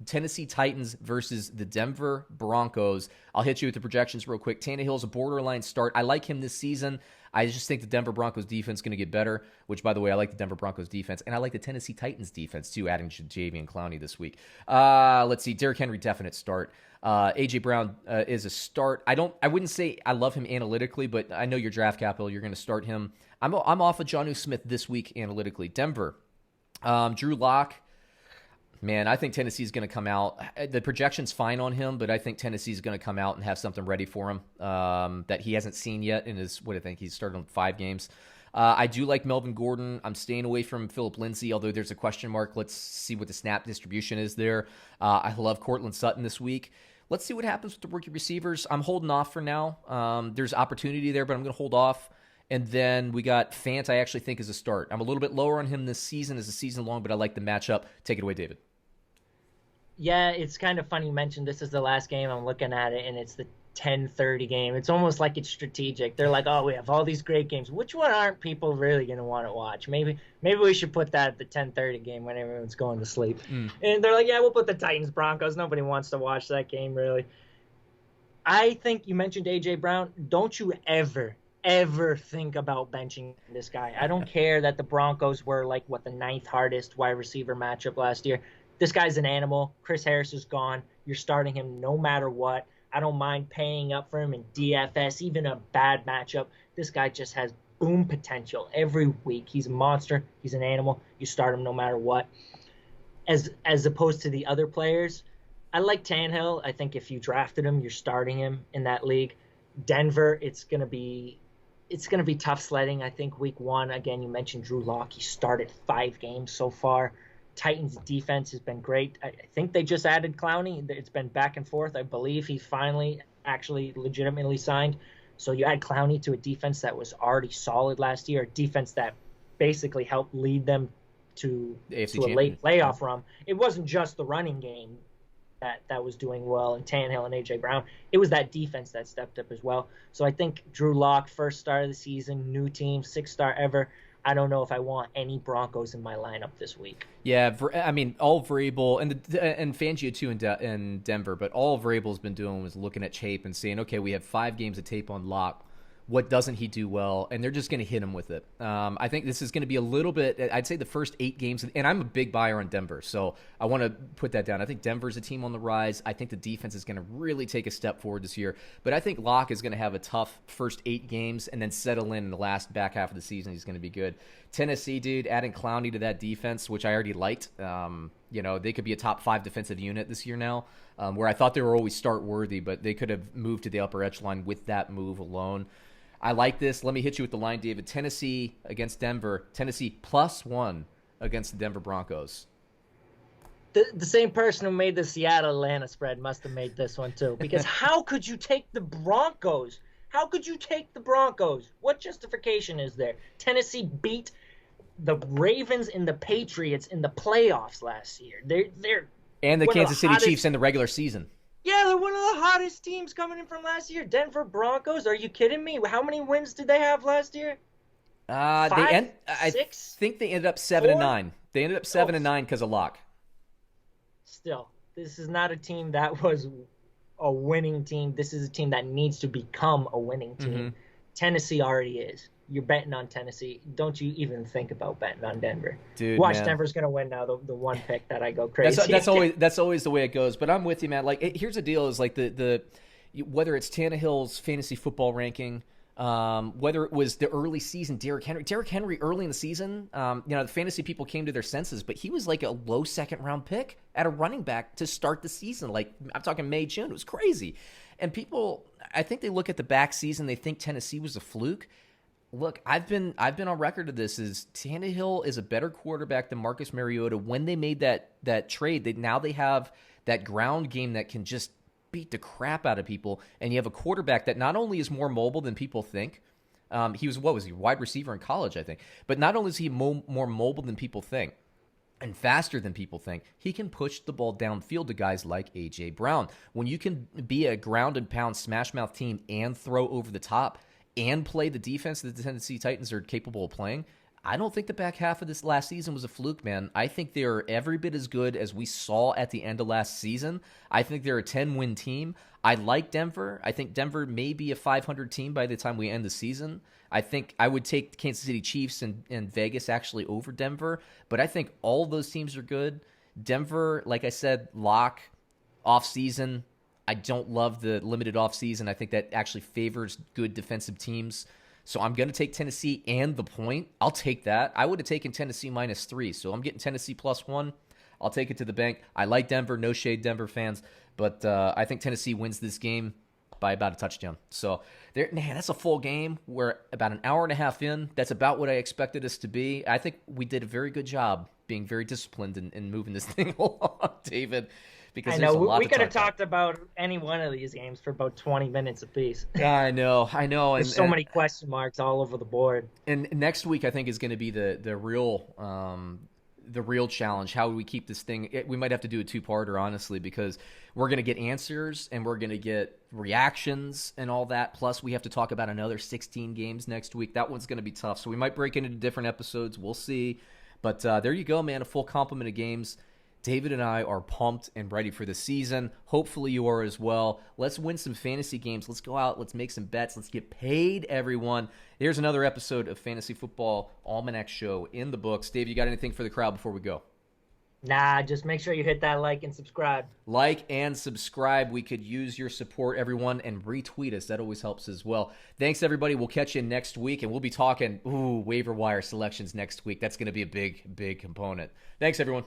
Tennessee Titans versus the Denver Broncos. I'll hit you with the projections real quick. Tannehill's a borderline start. I like him this season. I just think the Denver Broncos defense is going to get better, which, by the way, I like the Denver Broncos defense, and I like the Tennessee Titans defense, too, adding Jadeveon Clowney this week. Let's see. Derrick Henry, definite start. A.J. Brown is a start. I wouldn't say I love him analytically, but I know your draft capital. You're going to start him. I'm off of Jonnu Smith this week analytically. Denver. Drew Lock. Man, I think Tennessee's going to come out. The projection's fine on him, but I think Tennessee's going to come out and have something ready for him that he hasn't seen yet in his, he's started on 5 games. I do like Melvin Gordon. I'm staying away from Phillip Lindsay, although there's a question mark. Let's see what the snap distribution is there. I love Cortland Sutton this week. Let's see what happens with the rookie receivers. I'm holding off for now. There's opportunity there, but I'm going to hold off. And then we got Fant, I actually think is a start. I'm a little bit lower on him this season as a season long, but I like the matchup. Take it away, David. Yeah, it's kind of funny you mentioned this is the last game. I'm looking at it, and it's the 10:30 game. It's almost like it's strategic. They're like, oh, we have all these great games. Which one aren't people really going to want to watch? Maybe we should put that at the 10:30 game when everyone's going to sleep. And they're like, yeah, we'll put the Titans Broncos. Nobody wants to watch that game, really. I think you mentioned A.J. Brown. Don't you ever think about benching this guy. I don't care that the Broncos were the 9th hardest wide receiver matchup last year. This guy's an animal. Chris Harris is gone. You're starting him no matter what. I don't mind paying up for him in DFS, even a bad matchup. This guy just has boom potential every week. He's a monster. He's an animal. You start him no matter what. As opposed to the other players, I like Tannehill. I think if you drafted him, you're starting him in that league. Denver, it's gonna be tough sledding. I think week 1, again, you mentioned Drew Lock. He started 5 games so far. Titans defense has been great. I think they just added Clowney. It's been back and forth. I believe he's finally actually legitimately signed. So you add Clowney to a defense that was already solid last year, a defense that basically helped lead them to a late playoff run. It wasn't just the running game that was doing well, and Tannehill and A.J. Brown. It was that defense that stepped up as well. So I think Drew Lock, first start of the season, new team, 6-star ever. I don't know if I want any Broncos in my lineup this week. Yeah, I mean, all Vrabel and Fangio too in Denver, but all Vrabel's been doing was looking at tape and saying, okay, we have 5 games of tape on Lock. What doesn't he do well? And they're just going to hit him with it. I think this is going to be a little bit, I'd say the first 8 games, and I'm a big buyer on Denver, so I want to put that down. I think Denver's a team on the rise. I think the defense is going to really take a step forward this year. But I think Locke is going to have a tough first 8 games and then settle in the last back half of the season. He's going to be good. Tennessee, dude, adding Clowney to that defense, which I already liked. They could be a top 5 defensive unit this year now, where I thought they were always start worthy, but they could have moved to the upper echelon with that move alone. I like this. Let me hit you with the line, David. Tennessee against Denver. Tennessee +1 against the Denver Broncos. The same person who made the Seattle-Atlanta spread must have made this one too. Because how could you take the Broncos? How could you take the Broncos? What justification is there? Tennessee beat the Ravens and the Patriots in the playoffs last year. They're and the Kansas City Chiefs in the regular season. Yeah, they're one of the hottest teams coming in from last year. Denver Broncos, are you kidding me? How many wins did they have last year? 5, 6? I think they ended up 7-9. They ended up 7-9 because of Locke. Still, this is not a team that was a winning team. This is a team that needs to become a winning team. Mm-hmm. Tennessee already is. You're betting on Tennessee. Don't you even think about betting on Denver. Dude, watch, man. Denver's going to win now, the one pick that I go crazy. That's always the way it goes. But I'm with you, man. Here's the deal is the whether it's Tannehill's fantasy football ranking, whether it was the early season Derrick Henry early in the season, the fantasy people came to their senses, but he was like a low second round pick at a running back to start the season. Like I'm talking May, June. It was crazy. And people, I think they look at the back season, they think Tennessee was a fluke. Look, I've been on record of this. Is Tannehill is a better quarterback than Marcus Mariota. When they made that trade, they have that ground game that can just beat the crap out of people. And you have a quarterback that not only is more mobile than people think. He was wide receiver in college, I think. But not only is he more mobile than people think, and faster than people think, he can push the ball downfield to guys like A.J. Brown. When you can be a ground and pound smash mouth team and throw over the top and play the defense that the Tennessee Titans are capable of playing, I don't think the back half of this last season was a fluke, man. I think they're every bit as good as we saw at the end of last season. I think they're a 10-win team. I like Denver. I think Denver may be a 500 team by the time we end the season. I think I would take the Kansas City Chiefs and Vegas actually over Denver, but I think all those teams are good. Denver, like I said, lock, off-season. I don't love the limited off-season. I think that actually favors good defensive teams. So I'm going to take Tennessee and the point. I'll take that. I would have taken Tennessee -3, so I'm getting Tennessee +1. I'll take it to the bank. I like Denver. No shade, Denver fans. But I think Tennessee wins this game by about a touchdown. So, man, that's a full game. We're about an hour and a half in. That's about what I expected us to be. I think we did a very good job being very disciplined in moving this thing along, David. Because I know we could have talked about any one of these games for about 20 minutes apiece. I know. There's so many question marks all over the board. And next week, I think, is going to be the real challenge. How do we keep this thing? We might have to do a 2-parter, honestly, because we're going to get answers and we're going to get reactions and all that. Plus, we have to talk about another 16 games next week. That one's going to be tough. So we might break it into different episodes. We'll see. But there you go, man. A full complement of games. David and I are pumped and ready for the season. Hopefully you are as well. Let's win some fantasy games. Let's go out. Let's make some bets. Let's get paid, everyone. Here's another episode of Fantasy Football Almanac Show in the books. Dave, you got anything for the crowd before we go? Nah, just make sure you hit that like and subscribe. Like and subscribe. We could use your support, everyone, and retweet us. That always helps as well. Thanks, everybody. We'll catch you next week, and we'll be talking waiver wire selections next week. That's going to be a big, big component. Thanks, everyone.